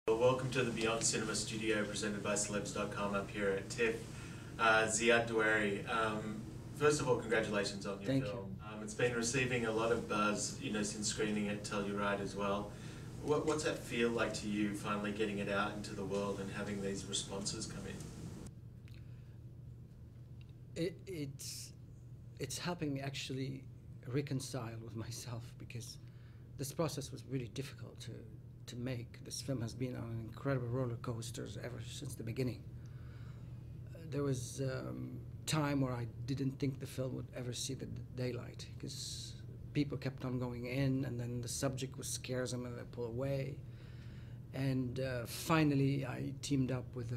Well, welcome to the Beyond Cinema studio presented by Celebs.com up here at TIFF. Ziad Doueiri, first of all, congratulations on your film. It's been receiving a lot of buzz, since screening it, Telluride as well. What's that feel like to you, finally getting it out into the world and having these responses come in? It's helping me actually reconcile with myself, because this process was really difficult to make. This film has been on an incredible roller coasters ever since the beginning. There was time where I didn't think the film would ever see the daylight, because people kept on going in, and then the subject was scaresome and they pull away. And finally, I teamed up with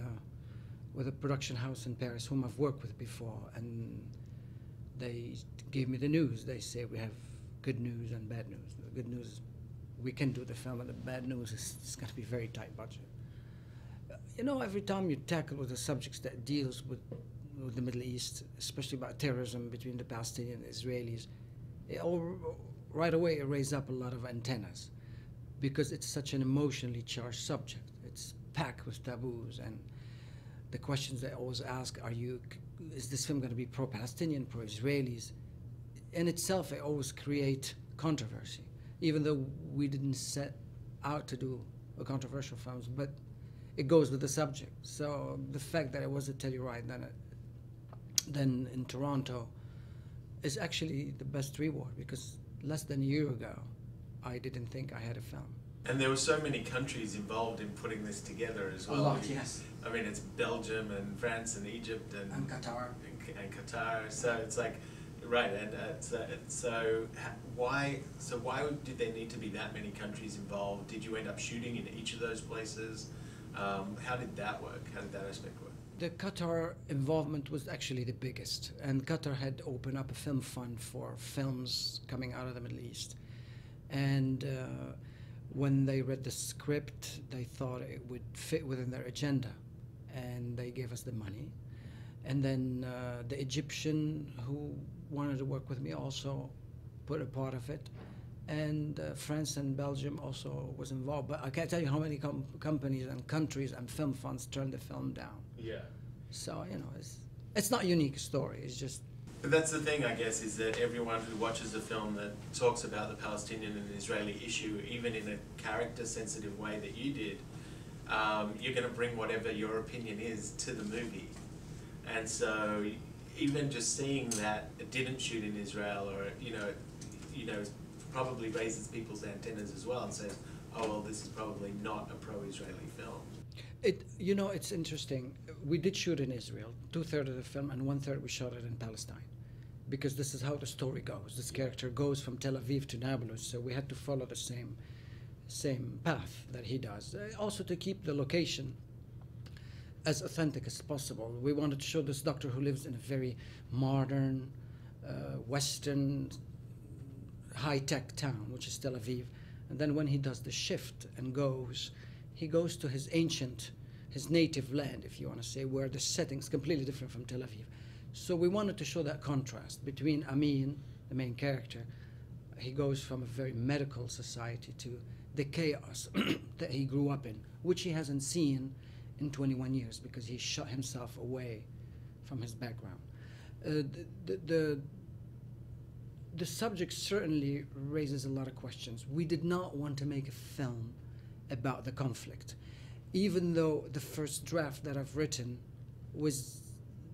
a production house in Paris, whom I've worked with before, and they gave me the news. They say we have good news and bad news. The good news is we can do the film, and the bad news is it's going to be very tight budget. Every time you tackle with the subjects that deals with the Middle East, especially about terrorism between the Palestinian and Israelis, right away it raises up a lot of antennas, because it's such an emotionally charged subject. It's packed with taboos, and the questions they always ask, is this film going to be pro-Palestinian, pro-Israelis? In itself, it always create controversy, even though we didn't set out to do a controversial films, but it goes with the subject. So the fact that it was at Telluride then in Toronto is actually the best reward, because less than a year ago, I didn't think I had a film. And there were so many countries involved in putting this together as well. A lot, yes. I mean, it's Belgium and France and Egypt and Qatar. And Qatar. So it's like, right, and so why did there need to be that many countries involved? Did you end up shooting in each of those places? How did that work? How did that aspect work? The Qatar involvement was actually the biggest, and Qatar had opened up a film fund for films coming out of the Middle East. And when they read the script, they thought it would fit within their agenda, and they gave us the money. And then the Egyptian, who wanted to work with me, also put a part of it. And France and Belgium also was involved. But I can't tell you how many companies and countries and film funds turned the film down. Yeah. So, it's not a unique story. It's just... But that's the thing, I guess, is that everyone who watches a film that talks about the Palestinian and Israeli issue, even in a character-sensitive way that you did, you're going to bring whatever your opinion is to the movie. And so even just seeing that it didn't shoot in Israel, or, probably raises people's antennas as well and says, oh, well, this is probably not a pro-Israeli film. It's interesting. We did shoot in Israel, 2/3 of the film, and 1/3 we shot it in Palestine, because this is how the story goes. This character goes from Tel Aviv to Nablus, so we had to follow the same path that he does. Also to keep the location as authentic as possible. We wanted to show this doctor who lives in a very modern, Western, high-tech town, which is Tel Aviv. And then when he does the shift and he goes to his native land, if you want to say, where the setting's completely different from Tel Aviv. So we wanted to show that contrast between Amin, the main character. He goes from a very medical society to the chaos that he grew up in, which he hasn't seen in 21 years, because he shut himself away from his background. The subject certainly raises a lot of questions. We did not want to make a film about the conflict, even though the first draft that I've written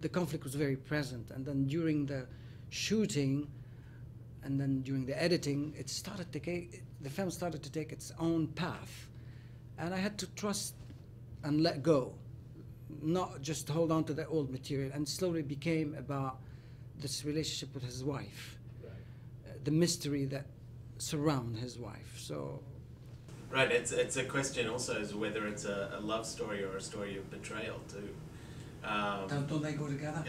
the conflict was very present. And then during the shooting and then during the editing, the film started to take its own path. And I had to trust and let go, not just hold on to the old material, and slowly became about this relationship with his wife. The mystery that surrounds his wife. So, right, it's a question also as whether it's a love story or a story of betrayal too. Don't they go together?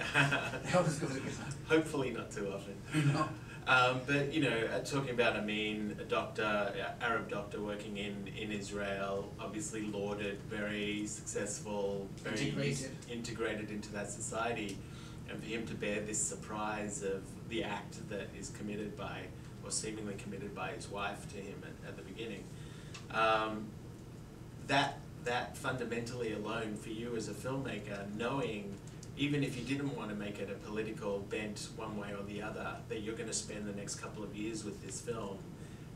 They always go together. Hopefully not too often. No. But talking about Amin, a doctor, Arab doctor working in Israel, obviously lauded, very successful, very integrated into that society. And for him to bear this surprise of the act that is committed by, or seemingly committed by his wife to him at the beginning, that that fundamentally alone for you as a filmmaker, knowing even if you didn't want to make it a political bent one way or the other, that you're going to spend the next couple of years with this film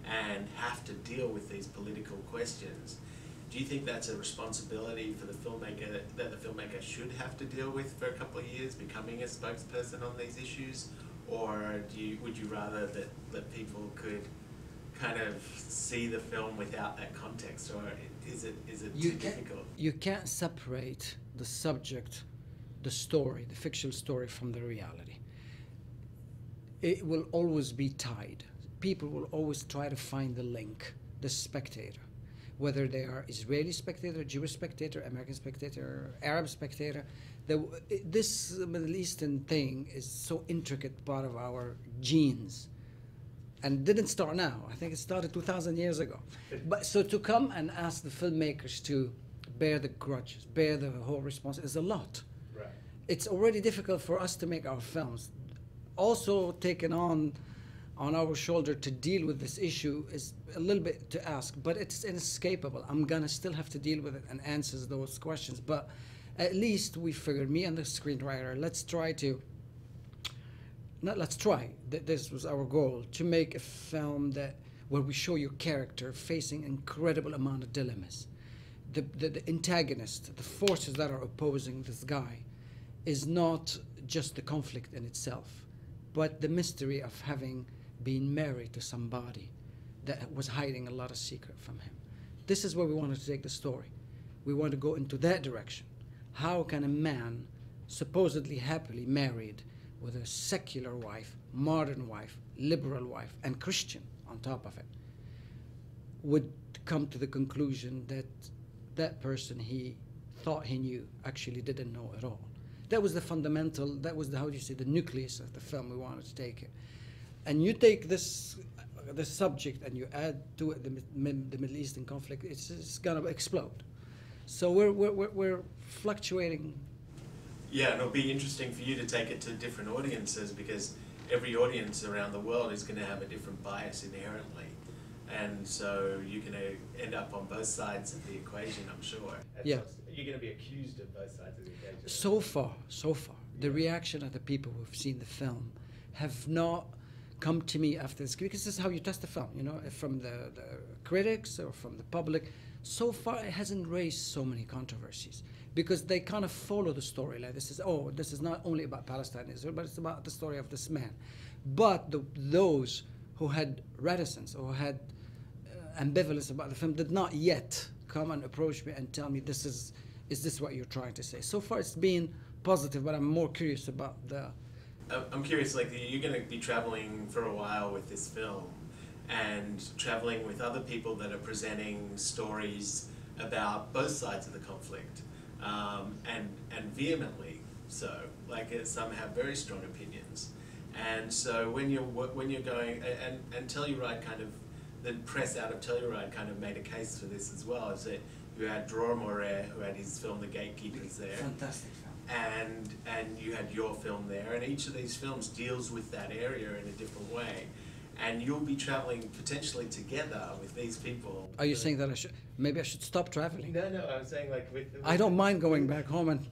and have to deal with these political questions. Do you think that's a responsibility for the filmmaker that the filmmaker should have to deal with for a couple of years, becoming a spokesperson on these issues? Or would you rather that people could kind of see the film without that context, or is it too difficult? You can't separate the subject, the story, the fictional story from the reality. It will always be tied. People will always try to find the link, the spectator. Whether they are Israeli spectator, Jewish spectator, American spectator, Arab spectator, this Middle Eastern thing is so intricate part of our genes, and didn't start now. I think it started 2,000 years ago. But so to come and ask the filmmakers to bear the grudges, bear the whole responsibility is a lot. Right. It's already difficult for us to make our films. Also taken on our shoulder to deal with this issue is a little bit to ask, but it's inescapable. I'm gonna still have to deal with it and answer those questions. But at least we figured, me and the screenwriter, this was our goal, to make a film where we show your character facing incredible amount of dilemmas. The antagonist, the forces that are opposing this guy, is not just the conflict in itself, but the mystery of having been married to somebody that was hiding a lot of secret from him. This is where we wanted to take the story. We want to go into that direction. How can a man, supposedly happily married with a secular wife, modern wife, liberal wife, and Christian on top of it, would come to the conclusion that that person he thought he knew actually didn't know at all? That was the fundamental, that was the, how do you say, the nucleus of the film we wanted to take it. And you take this subject and you add to it the Middle Eastern conflict, it's gonna explode. So we're fluctuating. Yeah, and it'll be interesting for you to take it to different audiences, because every audience around the world is going to have a different bias inherently. And so you're going to end up on both sides of the equation, I'm sure. Yeah. You're going to be accused of both sides of the equation. So far, the reaction of the people who've seen the film have not come to me after this, because this is how you test the film, you know, from the critics or from the public. So far, it hasn't raised so many controversies, because they kind of follow the story. Like this is not only about Palestine and Israel, but it's about the story of this man. But those who had reticence or had ambivalence about the film did not yet come and approach me and tell me, is this what you're trying to say? So far, it's been positive, but I'm more curious about the... I'm curious, like, you're going to be traveling for a while with this film, and traveling with other people that are presenting stories about both sides of the conflict, and vehemently so. Like, some have very strong opinions, and so when you're going, and Telluride kind of, the press out of Telluride kind of made a case for this as well, is that you had Dror Moret, who had his film The Gatekeepers there. Fantastic film. And you had your film there, and each of these films deals with that area in a different way. And you'll be traveling potentially together with these people. Are you saying that maybe I should stop traveling? No, I'm saying, like, with I don't mind going back home and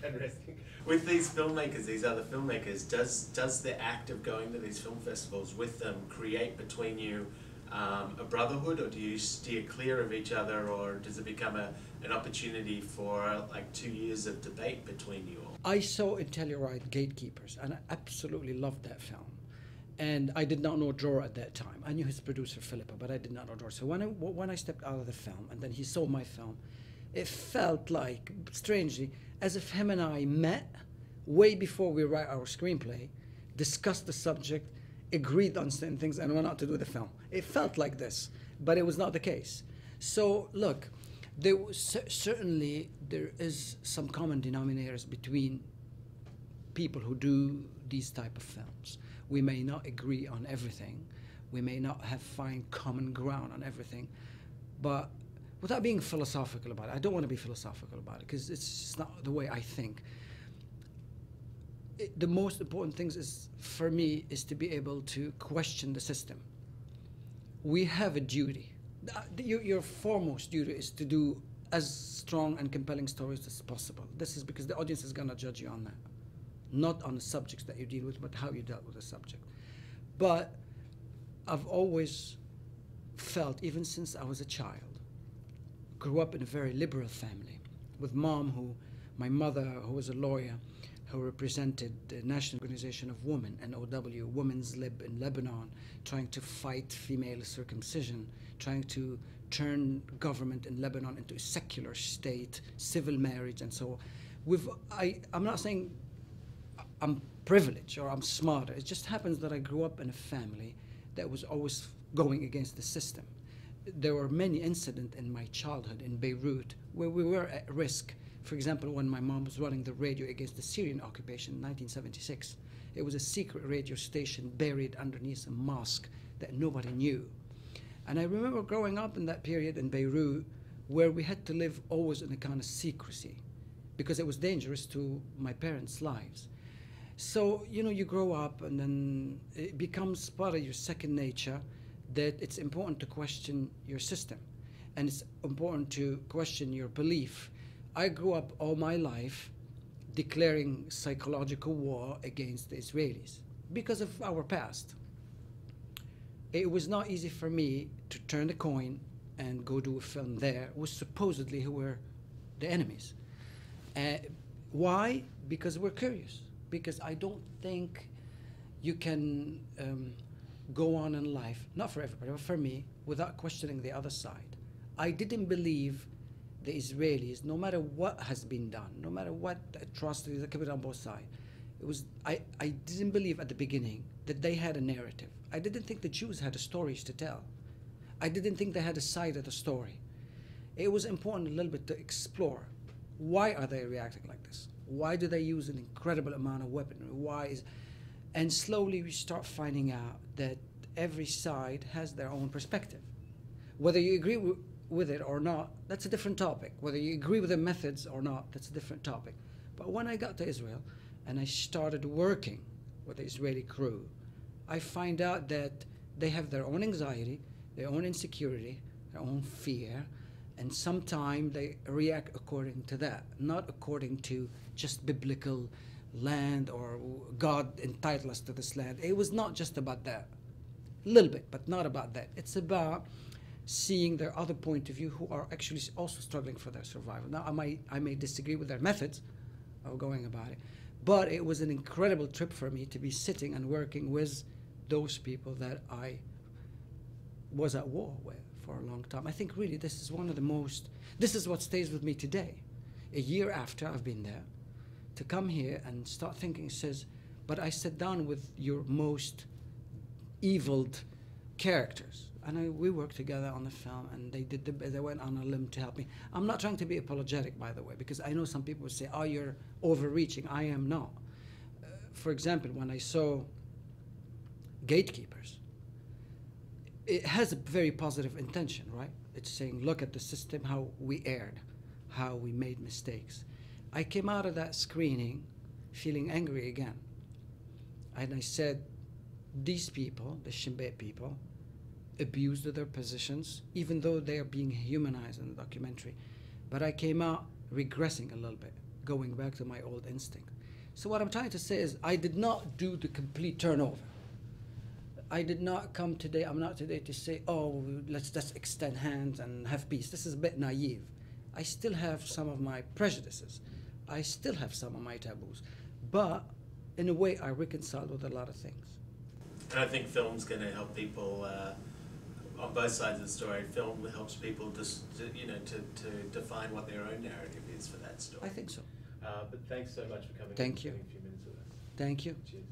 resting. With these filmmakers, these other filmmakers, does the act of going to these film festivals with them create between you a brotherhood, or do you steer clear of each other, or does it become an opportunity for like 2 years of debate between you all? I saw in Telluride Gatekeepers, and I absolutely loved that film. And I did not know Dror at that time. I knew his producer, Philippa, but I did not know Dror. So when I stepped out of the film, and then he saw my film, it felt like, strangely, as if him and I met way before we write our screenplay, discussed the subject, agreed on certain things, and went out to do the film. It felt like this, but it was not the case. So, look, certainly there is some common denominators between people who do these type of films. We may not agree on everything. We may not find common ground on everything. But without being philosophical about it, I don't want to be philosophical about it, because it's just not the way I think. The most important things for me is to be able to question the system. We have a duty. Your foremost duty is to do as strong and compelling stories as possible. This is because the audience is going to judge you on that, not on the subjects that you deal with, but how you dealt with the subject. But I've always felt, even since I was a child, grew up in a very liberal family, with my mother, who was a lawyer, who represented the National Organization of Women, NOW, Women's Lib in Lebanon, trying to fight female circumcision, trying to turn government in Lebanon into a secular state, civil marriage, and so on. I'm not saying I'm privileged or I'm smarter. It just happens that I grew up in a family that was always going against the system. There were many incidents in my childhood in Beirut where we were at risk. For example, when my mom was running the radio against the Syrian occupation in 1976, it was a secret radio station buried underneath a mosque that nobody knew. And I remember growing up in that period in Beirut where we had to live always in a kind of secrecy because it was dangerous to my parents' lives. So, you grow up and then it becomes part of your second nature that it's important to question your system and it's important to question your belief. I grew up all my life declaring psychological war against the Israelis because of our past. It was not easy for me to turn the coin and go do a film there with supposedly who were the enemies. Why? Because we're curious. Because I don't think you can go on in life, not for everybody, but for me, without questioning the other side. I didn't believe the Israelis, no matter what has been done, no matter what atrocities are committed on both sides, I didn't believe at the beginning that they had a narrative. I didn't think the Jews had stories to tell. I didn't think they had a side of the story. It was important a little bit to explore. Why are they reacting like this? Why do they use an incredible amount of weaponry? And slowly we start finding out that every side has their own perspective. Whether you agree with it or not, that's a different topic. Whether you agree with the methods or not, that's a different topic. But when I got to Israel and I started working with the Israeli crew, I find out that they have their own anxiety, their own insecurity, their own fear, and sometimes they react according to that, not according to just biblical land or God entitled us to this land. It was not just about that. A little bit, but not about that. It's about seeing their other point of view who are actually also struggling for their survival. Now, I may disagree with their methods of going about it, but it was an incredible trip for me to be sitting and working with those people that I was at war with for a long time. I think really this is this is what stays with me today. A year after I've been there, to come here and start thinking, but I sat down with your most eviled characters. And we worked together on the film, and they went on a limb to help me. I'm not trying to be apologetic, by the way, because I know some people would say, oh, you're overreaching. I am not. For example, when I saw Gatekeepers, it has a very positive intention, right? It's saying, look at the system, how we erred, how we made mistakes. I came out of that screening feeling angry again. And I said, these people, the Shin Bet people, abused their positions, even though they are being humanized in the documentary. But I came out regressing a little bit, going back to my old instinct. So what I'm trying to say is I did not do the complete turnover. I did not come today, I'm not today to say, oh, let's just extend hands and have peace. This is a bit naive. I still have some of my prejudices. I still have some of my taboos. But in a way, I reconciled with a lot of things. And I think film's going to help people on both sides of the story. Film helps people to define what their own narrative is for that story. I think so. But thanks so much for coming. Thank you. And spending a few minutes with us. Thank you. Cheers.